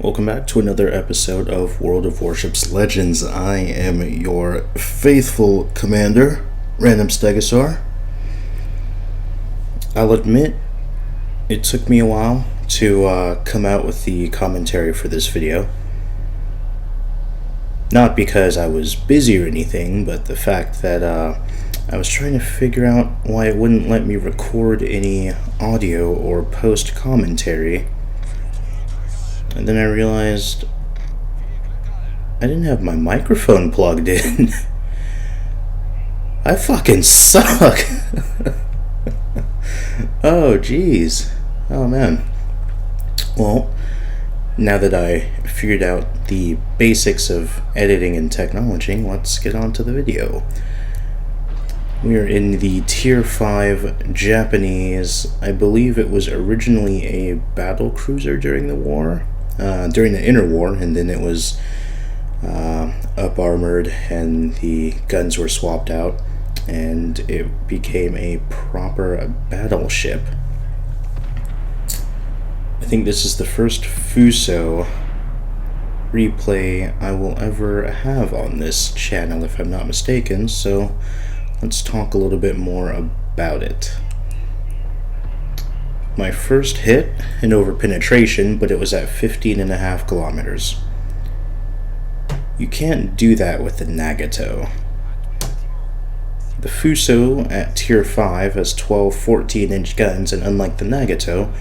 Welcome back to another episode of World of Warships Legends. I am your faithful commander, Random Stegosaur. I'll admit, it took me a while to come out with the commentary for this video. Not because I was busy or anything, but the fact that I was trying to figure out why it wouldn't let me record any audio or post commentary. And then I realized I didn't have my microphone plugged in. I fucking suck. Oh, jeez. Oh, man. Well, now that I figured out the basics of editing and technology, let's get on to the video. We are in the Tier 5 Japanese. I believe it was originally a battle cruiser during the war. During the interwar, and then it was up-armored and the guns were swapped out and it became a proper battleship. I think this is the first Fuso replay I will ever have on this channel, if I'm not mistaken, so let's talk a little bit more about it. My first hit in overpenetration, but it was at 15.5 kilometers. You can't do that with the Nagato. The Fuso at Tier 5 has 12 14-inch guns, and unlike the Nagato,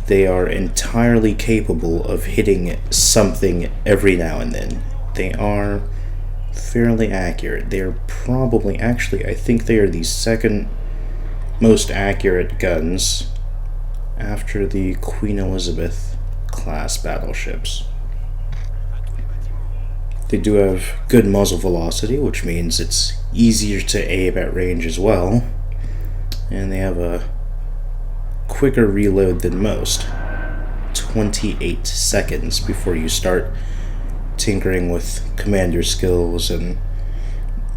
they are entirely capable of hitting something every now and then. They are fairly accurate. They are probably, actually, I think they are the second most accurate guns after the Queen Elizabeth class battleships. They do have good muzzle velocity, which means it's easier to aim at range as well, and they have a quicker reload than most, 28 seconds before you start tinkering with commander skills and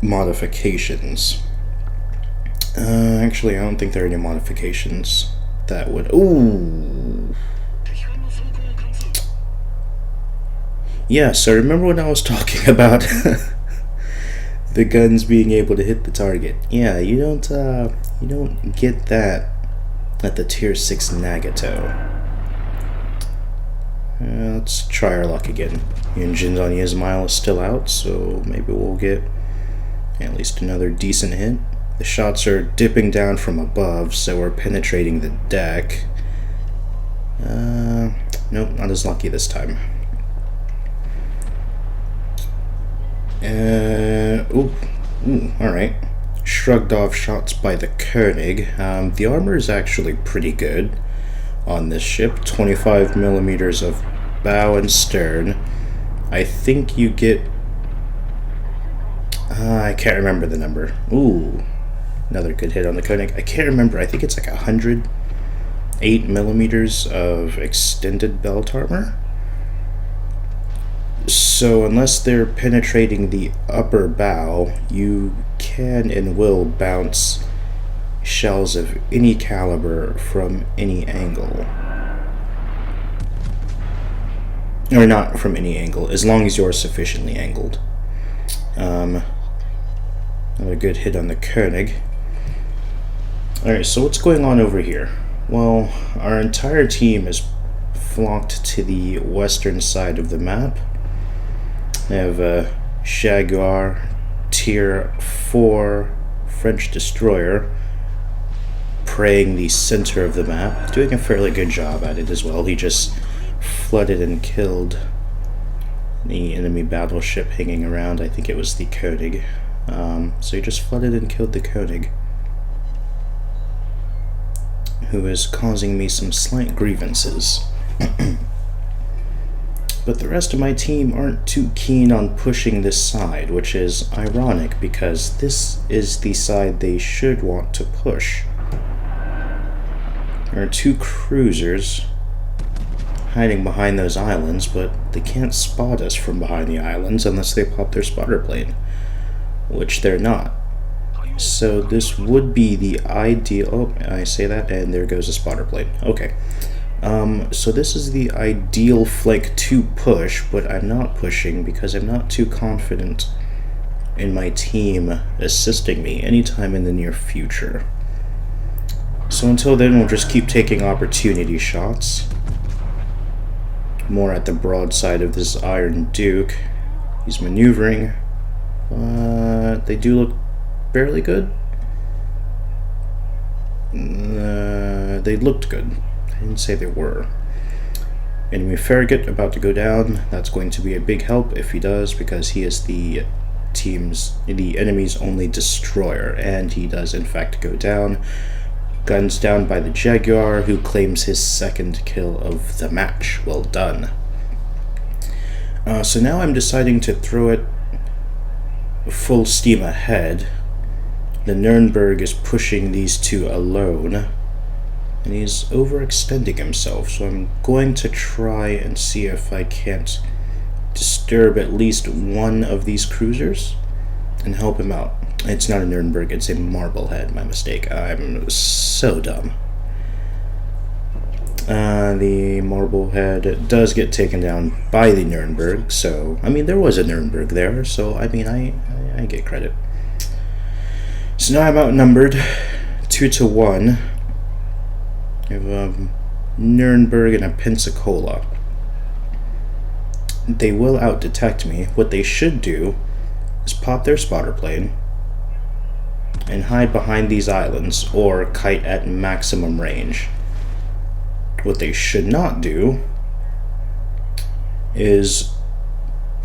modifications. Actually, I don't think there are any modifications that would... Ooh! Yeah, so remember when I was talking about the guns being able to hit the target? Yeah, you don't get that at the Tier 6 Nagato. Let's try our luck again. The engines on Ismail is still out, so maybe we'll get at least another decent hit. The shots are dipping down from above, so we're penetrating the deck. Nope, not as lucky this time. Alright. Shrugged off shots by the Koenig. The armor is actually pretty good on this ship. 25 millimeters of bow and stern. I think you get... I can't remember the number. Ooh. Another good hit on the Koenig. I can't remember. I think it's like 108 millimeters of extended belt armor. So unless they're penetrating the upper bow, you can and will bounce shells of any caliber from any angle. Or not from any angle, as long as you're sufficiently angled. Another good hit on the Koenig. Alright, so what's going on over here? Well, our entire team is flocked to the western side of the map. They have a Jaguar Tier 4 French destroyer preying the center of the map, doing a fairly good job at it as well. He just flooded and killed the enemy battleship hanging around. I think it was the Koenig. So he just flooded and killed the Koenig, who is causing me some slight grievances. But the rest of my team aren't too keen on pushing this side, which is ironic because this is the side they should want to push. There are two cruisers hiding behind those islands, but they can't spot us from behind the islands unless they pop their spotter plane, which they're not. So this would be the ideal... Oh, I say that, and there goes a spotter plane. Okay. So this is the ideal flank to push, but I'm not pushing because I'm not too confident in my team assisting me anytime in the near future. So until then, we'll just keep taking opportunity shots. More at the broadside of this Iron Duke. He's maneuvering. They do look fairly good. They looked good. I didn't say they were. Enemy Farragut about to go down. That's going to be a big help if he does, because he is the enemy's only destroyer, and he does in fact go down. Guns down by the Jaguar, who claims his second kill of the match. Well done. So now I'm deciding to throw it full steam ahead. The Nuremberg is pushing these two alone, and he's overextending himself, so I'm going to try and see if I can't disturb at least one of these cruisers and help him out. It's not a Nuremberg, it's a Marblehead, my mistake. I'm so dumb. The Marblehead does get taken down by the Nuremberg, so, I mean, there was a Nuremberg there, so, I mean, I get credit. So now I'm outnumbered 2-1. I have a Nuremberg and a Pensacola. They will out-detect me. What they should do is pop their spotter plane and hide behind these islands, or kite at maximum range. What they should not do is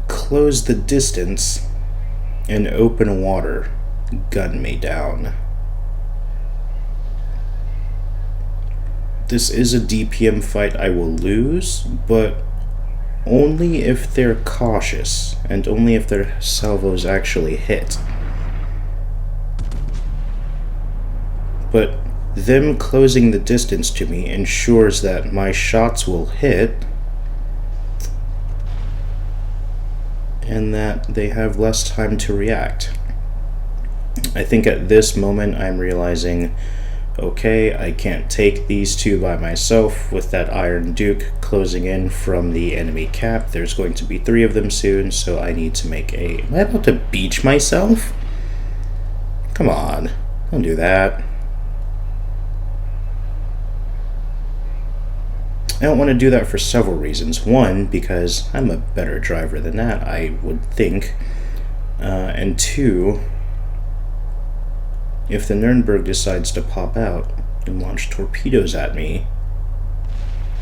close the distance and open water gun me down. This is a DPM fight I will lose, but only if they're cautious, and only if their salvos actually hit. But them closing the distance to me ensures that my shots will hit, and that they have less time to react. I think at this moment I'm realizing, okay, I can't take these two by myself with that Iron Duke closing in from the enemy cap. There's going to be 3 of them soon, so I need to make a... Am I about to beach myself? Come on, don't do that. I don't want to do that for several reasons. One, because I'm a better driver than that, I would think. And 2, if the Nuremberg decides to pop out and launch torpedoes at me,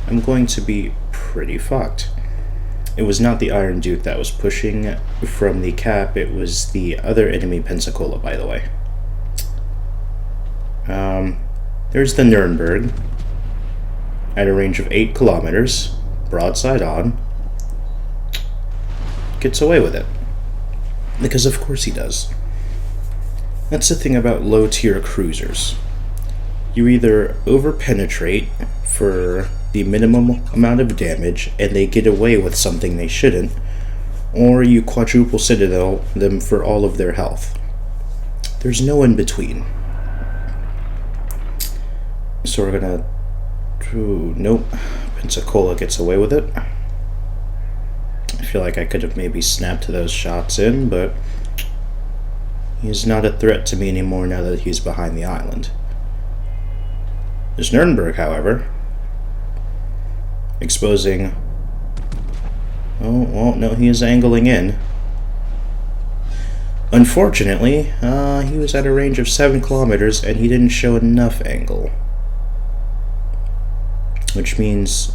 I'm going to be pretty fucked. It was not the Iron Duke that was pushing from the cap, it was the other enemy Pensacola, by the way. There's the Nuremberg at a range of 8 kilometers, broadside on. Gets away with it. Because of course he does. That's the thing about low-tier cruisers. You either over-penetrate for the minimum amount of damage, and they get away with something they shouldn't, or you quadruple citadel them for all of their health. There's no in-between. So we're gonna... Nope. Pensacola gets away with it. I feel like I could have maybe snapped those shots in, but he's not a threat to me anymore now that he's behind the island. There's Nuremberg, however, exposing... Oh, well, no, he is angling in. Unfortunately, he was at a range of 7 kilometers and he didn't show enough angle. Which means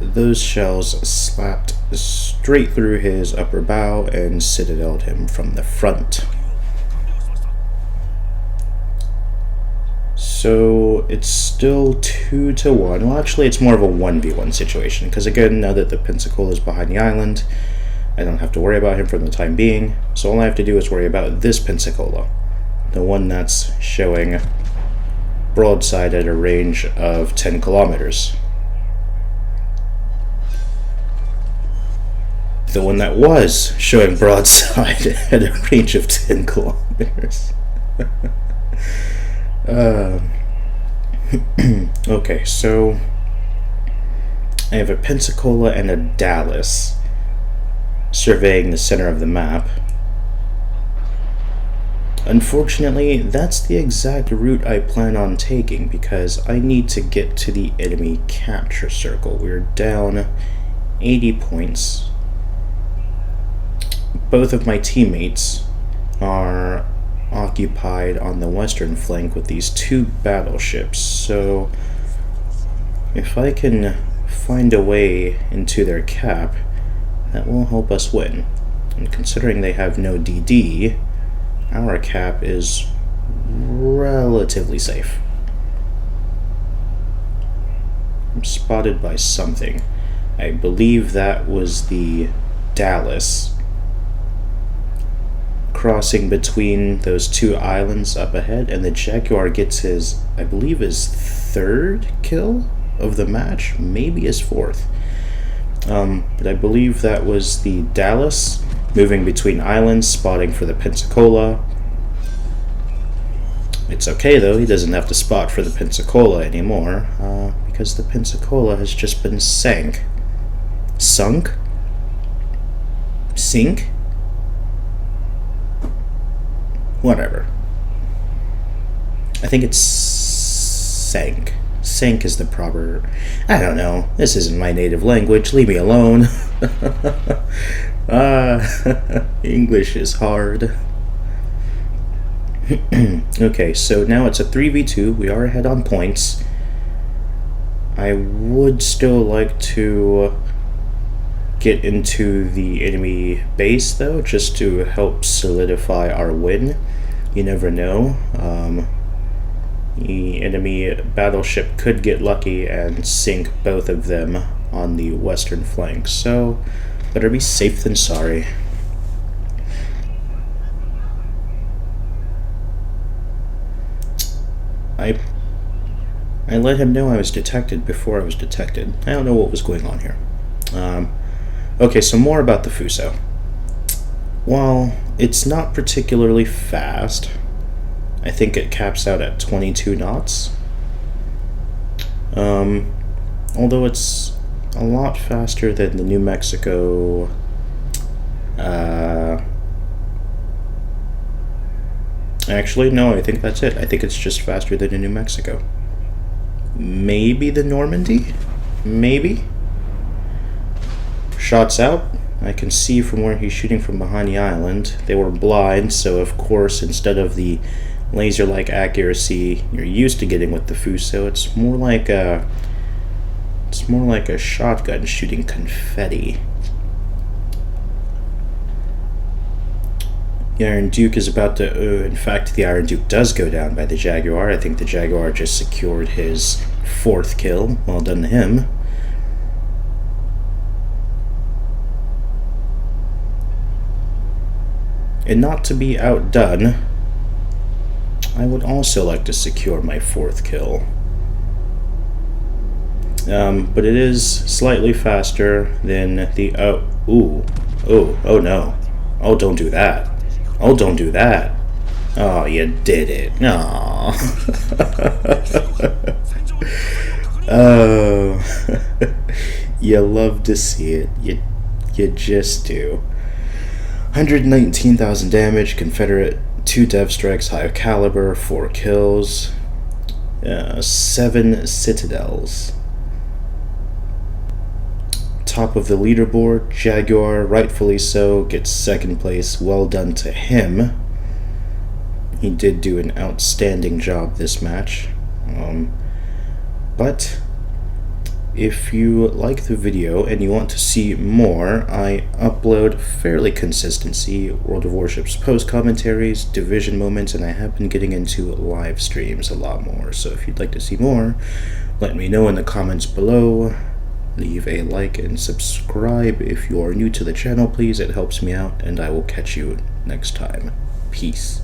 those shells slapped straight through his upper bow and citadeled him from the front. So it's still 2-1. Well, actually, it's more of a 1v1 situation, because again, now that the Pensacola is behind the island, I don't have to worry about him for the time being. So all I have to do is worry about this Pensacola, the one that's showing broadside at a range of 10 kilometers. The one that was showing broadside at a range of 10 kilometers. Okay, so I have a Pensacola and a Dallas surveying the center of the map. Unfortunately, that's the exact route I plan on taking because I need to get to the enemy capture circle. We're down 80 points. Both of my teammates are occupied on the western flank with these 2 battleships, so if I can find a way into their cap, that will help us win. And considering they have no DD, our cap is relatively safe. I'm spotted by something. I believe that was the Dallas crossing between those 2 islands up ahead, and the Jaguar gets his, I believe, his 3rd kill of the match, maybe his 4th. But I believe that was the Dallas moving between islands, spotting for the Pensacola. It's okay though, he doesn't have to spot for the Pensacola anymore, because the Pensacola has just been sank. Sunk? Sink? Whatever. I think it's sank. Sank is the proper... I don't know. This isn't my native language. Leave me alone. English is hard. Okay, so now it's a 3v2. We are ahead on points. I would still like to get into the enemy base, though, just to help solidify our win. You never know. The enemy battleship could get lucky and sink both of them on the western flank, so better be safe than sorry. I let him know I was detected before I was detected. I don't know what was going on here. Okay, so more about the Fuso. While it's not particularly fast, I think it caps out at 22 knots. Although it's a lot faster than the New Mexico. Actually, no, I think that's it. I think it's just faster than the New Mexico. Maybe the Normandy? Maybe? Shots out. I can see from where he's shooting from behind the island. They were blind, so of course, instead of the laser-like accuracy you're used to getting with the Fuso, it's more like a shotgun shooting confetti. The Iron Duke is about to... in fact, the Iron Duke does go down by the Jaguar. I think the Jaguar just secured his 4th kill. Well done to him. And not to be outdone, I would also like to secure my 4th kill. But it is slightly faster than the... oh no. Oh, don't do that. Oh, don't do that. Oh, you did it. Aww. Oh. You love to see it. You just do. 119,000 damage, Confederate, 2 dev strikes, high caliber, 4 kills, 7 citadels. Top of the leaderboard, Jaguar, rightfully so, gets 2nd place. Well done to him. He did do an outstanding job this match. But if you like the video and you want to see more, I upload fairly consistently World of Warships post commentaries, division moments, and I have been getting into live streams a lot more. So if you'd like to see more, let me know in the comments below. Leave a like and subscribe if you are new to the channel, please. It helps me out, and I will catch you next time. Peace.